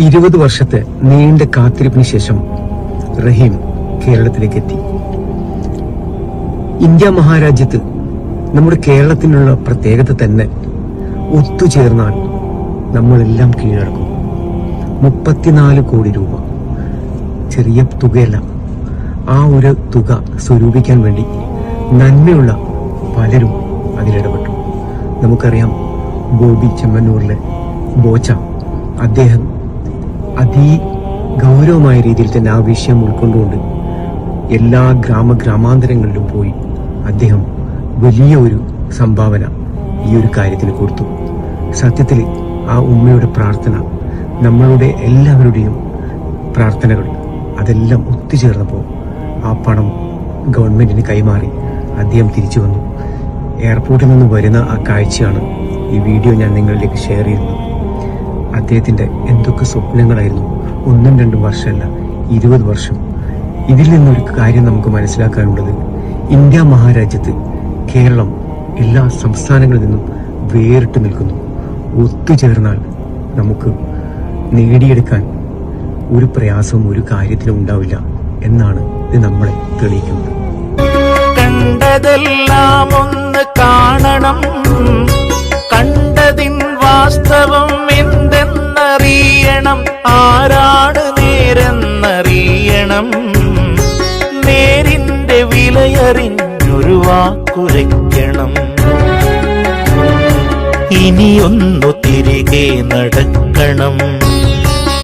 20 വർഷത്തെ നീണ്ട കാത്തിരിപ്പിന് ശേഷം റഹീം കേരളത്തിലേക്ക് എത്തി. ഇന്ത്യ മഹാരാജ്യത്ത് നമ്മുടെ കേരളത്തിനുള്ള പ്രത്യേകത തന്നെ ഒത്തുചേർന്നാൽ നമ്മളെല്ലാം കീഴടക്കും. 34 കോടി രൂപ ചെറിയ തുകയല്ല. ആ ഒരു തുക സ്വരൂപിക്കാൻ വേണ്ടി നന്മയുള്ള പലരും അതിലിടപെട്ടു. നമുക്കറിയാം, ബോബി ചെമ്മന്നൂരിലെ ബോച്ച, അദ്ദേഹം ഗൗരവമായ രീതിയിൽ തന്നെ ആ വിഷയം ഉൾക്കൊണ്ടുകൊണ്ട് എല്ലാ ഗ്രാമാന്തരങ്ങളിലും പോയി അദ്ദേഹം വലിയ ഒരു സംഭാവന ഈ ഒരു കാര്യത്തിന് കൊടുത്തു. സത്യത്തിൽ ആ ഉമ്മയുടെ പ്രാർത്ഥന, നമ്മളുടെ എല്ലാവരുടെയും പ്രാർത്ഥനകൾ അതെല്ലാം ഒത്തുചേർന്നപ്പോൾ ആ പണം ഗവൺമെന്റിന് കൈമാറി അദ്ദേഹം തിരിച്ചു വന്നു. എയർപോർട്ടിൽ നിന്ന് വരുന്ന ആ കാഴ്ചയാണ് ഈ വീഡിയോ ഞാൻ നിങ്ങളിലേക്ക് ഷെയർ ചെയ്യുന്നത്. അദ്ദേഹത്തിന്റെ എന്തൊക്കെ സ്വപ്നങ്ങളായിരുന്നു. 1-2 വർഷമല്ല, 20 വർഷം. ഇതിൽ നിന്നൊരു കാര്യം നമുക്ക് മനസ്സിലാക്കാനുള്ളത്, ഇന്ത്യ മഹാരാജ്യത്ത് കേരളം എല്ലാ സംസ്ഥാനങ്ങളിൽ നിന്നും വേറിട്ട് നിൽക്കുന്നു. ഒത്തുചേർന്നാൽ നമുക്ക് നേടിയെടുക്കാൻ ഒരു പ്രയാസവും ഒരു കാര്യത്തിനും ഉണ്ടാവില്ല എന്നാണ് ഇത് നമ്മളെ തെളിയിക്കുന്നത്. കണ്ടതെല്ലാം ഒന്ന് കാണണം, കണ്ടതിൻ വാസ്തവം എന്തെന്നറിയണം, ആരാണ് നേരെന്നറിയണം, നേരിന്റെ വിലയറിഞ്ഞൊരു വാക്കുരയ്ക്കണം. ഇനിയൊന്നു തിരികെ നടക്കണം.